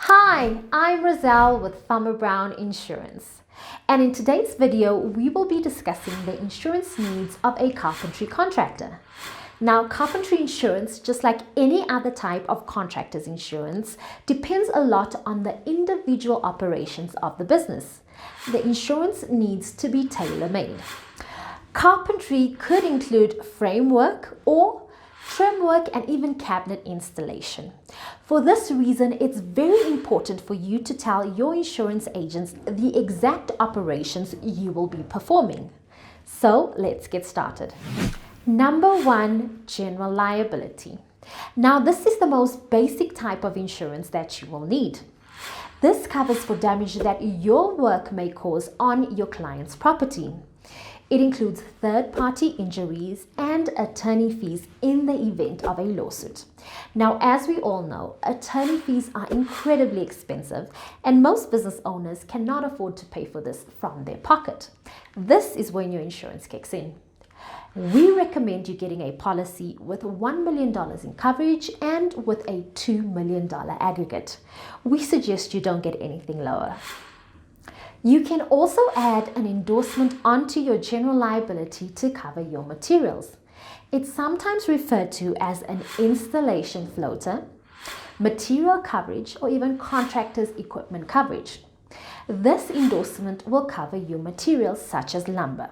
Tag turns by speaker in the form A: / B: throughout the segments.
A: Hi, I'm Roselle with Carpenter Insurance, and in today's video we will be discussing the insurance needs of a carpentry contractor. Now, carpentry insurance, just like any other type of contractor's insurance, depends a lot on the individual operations of the business. The insurance needs to be tailor-made. Carpentry could include framework or trim work and even cabinet installation. For this reason, it's very important for you to tell your insurance agents the exact operations you will be performing. So let's get started. Number 1, general liability. Now, this is the most basic type of insurance that you will need. This covers for damage that your work may cause on your client's property. It includes third-party injuries and attorney fees in the event of a lawsuit. Now, as we all know, attorney fees are incredibly expensive and most business owners cannot afford to pay for this from their pocket. This is when your insurance kicks in. We recommend you getting a policy with $1 million in coverage and with a $2 million aggregate. We suggest you don't get anything lower. You can also add an endorsement onto your general liability to cover your materials. It's sometimes referred to as an installation floater, material coverage, or even contractor's equipment coverage. This endorsement will cover your materials such as lumber.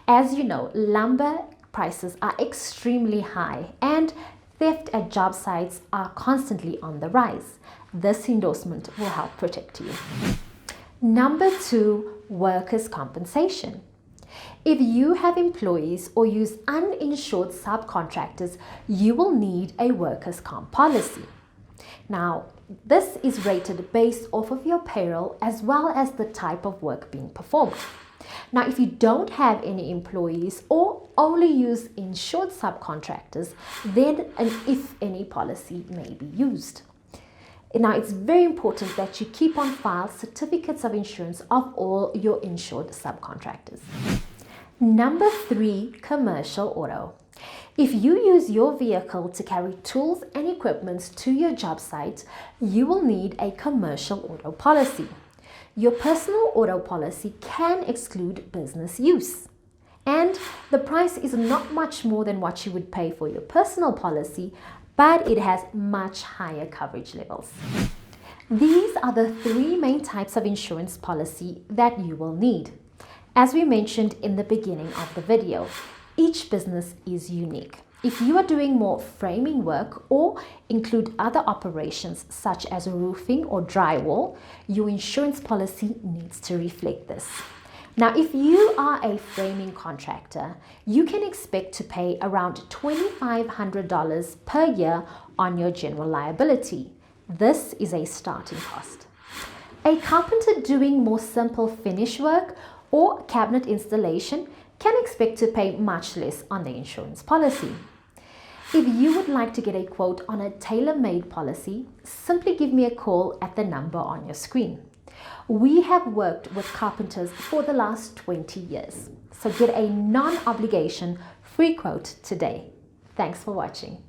A: As you know, lumber prices are extremely high and theft at job sites are constantly on the rise. This endorsement will help protect you. Number 2, workers' compensation. If you have employees or use uninsured subcontractors, you will need a workers' comp policy. Now, this is rated based off of your payroll as well as the type of work being performed. Now, if you don't have any employees or only use insured subcontractors, then an if any policy may be used. Now, it's very important that you keep on file certificates of insurance of all your insured subcontractors. Number 3, commercial auto. If you use your vehicle to carry tools and equipment to your job site, you will need a commercial auto policy. Your personal auto policy can exclude business use. And the price is not much more than what you would pay for your personal policy, but it has much higher coverage levels. These are the 3 main types of insurance policy that you will need. As we mentioned in the beginning of the video, each business is unique. If you are doing more framing work or include other operations such as roofing or drywall, your insurance policy needs to reflect this. Now, if you are a framing contractor, you can expect to pay around $2,500 per year on your general liability. This is a starting cost. A carpenter doing more simple finish work or cabinet installation can expect to pay much less on the insurance policy. If you would like to get a quote on a tailor-made policy, simply give me a call at the number on your screen. We have worked with carpenters for the last 20 years, so get a non-obligation free quote today. Thanks for watching.